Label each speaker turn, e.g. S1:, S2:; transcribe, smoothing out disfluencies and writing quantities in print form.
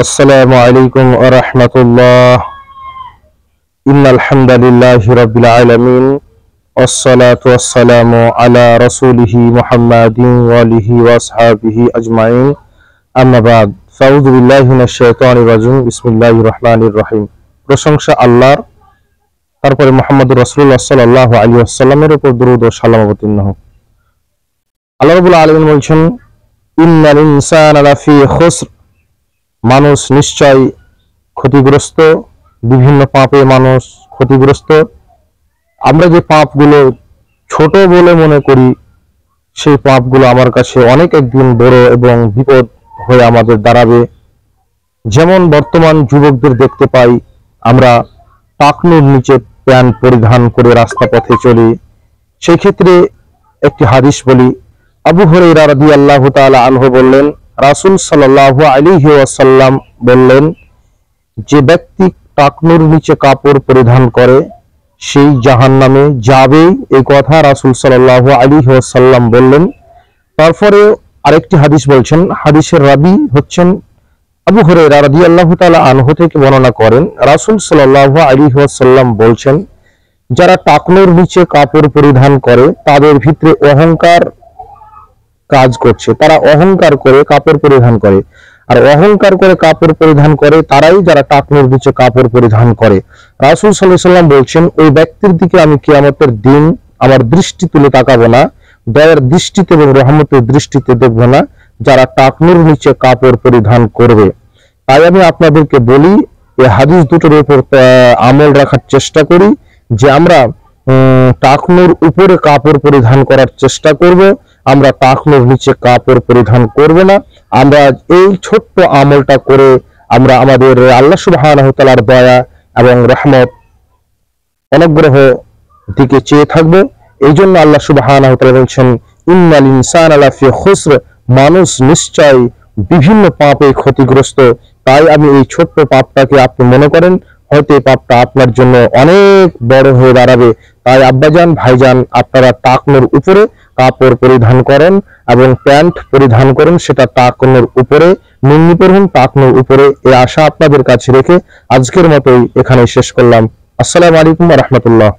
S1: আসসালামু আলাইকুম ওয়া রাহমাতুল্লাহ। ইন্নাল হামদালিল্লাহি রাব্বিল আলামিন ওয়াসসালাতু ওয়াসসালামু আলা রাসূলিহি মুহাম্মাদিন ওয়া আলিহি ওয়া আসহাবিহি আজমাইন। আম্মা বাদ, ফাউযু বিল্লাহি মিনাশ শাইতানির রাজিম। বিসমিল্লাহির রহমানির রহিম। প্রশংসা আল্লাহর, তারপরে মুহাম্মদুর রাসূলুল্লাহ সাল্লাল্লাহু আলাইহি ওয়াসাল্লামের উপর দরুদ ও সালাম অবতীর্ণ হোক। আল্লাহ রাব্বুল আলামিন বলছেন, ইন্নাল ইনসানা লাফি খুসর, মানুষ নিশ্চয় ক্ষতিগ্রস্ত, বিভিন্ন পাপে মানুষ ক্ষতিগ্রস্ত। আমরা যে পাপগুলো ছোট বলে মনে করি, সেই পাপগুলো আমার কাছে অনেক একদিন বড় এবং বিপদ হয়ে আমাদের দাঁড়াবে। যেমন বর্তমান যুবকদের দেখতে পাই, আমরা টাকনুর নিচে প্যান্ট পরিধান করে রাস্তা পথে চলি। সেই ক্ষেত্রে একটি হাদিস বলি। আবু হুরায়রা রাদিয়াল্লাহু তাআলা আনহু বললেন, রাসূল সাল্লাল্লাহু আলাইহি ওয়াসাল্লাম বললেন, যে ব্যক্তি টাকনুর নিচে কাপড় পরিধান করে সেই জাহান্নামে যাবে। এই কথা রাসূল সাল্লাল্লাহু আলাইহি ওয়াসাল্লাম বললেন। তারপরে আরেকটি হাদিস বলছেন, হাদিসের রাবী হচ্ছেন আবু হুরায়রা রাদিয়াল্লাহু তাআলা আনহু থেকে বর্ণনা করেন, রাসূল সাল্লাল্লাহু আলাইহি ওয়াসাল্লাম বলছেন, যারা টাকনুর নিচে কাপড় পরিধান করে তাদের ভিতরে অহংকার কাজ করছে। তারা অহংকার করে কাপড় পরিধান করে, আর অহংকার করে কাপড় পরিধান করে তারাই যারা টাকনুর নিচে কাপড় পরিধান করে। রাসূল সাল্লাল্লাহু আলাইহি ওয়াসাল্লাম বলছেন, ওই ব্যক্তির দিকে আমি কিয়ামতের দিন আমার দৃষ্টি তুলে তাকাবো না, দয়ার দৃষ্টিতে এবং রহমতের দৃষ্টিতে দেখবো না, যারা টাকনুর নিচে কাপড় পরিধান করবে। তাই আমি আপনাদেরকে বলি, এই হাদিস দুটোর উপর আমল রাখার চেষ্টা করি, যে আমরা টাকনুর উপরে কাপড় পরিধান করার চেষ্টা করব, আমরা টাকনুর নিচে কাপড় পরিধান করব না। আমরা এই ছোট্ট আমলটা করে আমরা আমাদের আল্লাহ সুবহানাহু ওয়া তাআলার দয়া এবং রহমত অনুগ্রহ দিকে চেয়ে থাকব। এই জন্য আল্লাহ সুবহানাহু ওয়া তাআলা বলছেন, ইন্নাল ইনসানা লাফি খুসর, মানুষ নিশ্চয় বিভিন্ন পাপে ক্ষতিগ্রস্ত। তাই আমি এই ছোট্ট পাপটাকে আপনি মনে করেন হয়তো এই পাপটা আপনার জন্য অনেক বড় হয়ে দাঁড়াবে। তাই আব্বাজান ভাইজান, আপনারা টাকনুর উপরে কাপড় পরিধান করেন এবং প্যান্ট পরিধান করেন, সেটা টাকনুর উপরে, লুঙ্গি পরুন টাকনুর উপরে। এই আশা আপনাদের কাছে রেখে আজকের মতোই এখানে শেষ করলাম। আসসালামু আলাইকুম ওয়া রাহমাতুল্লাহ।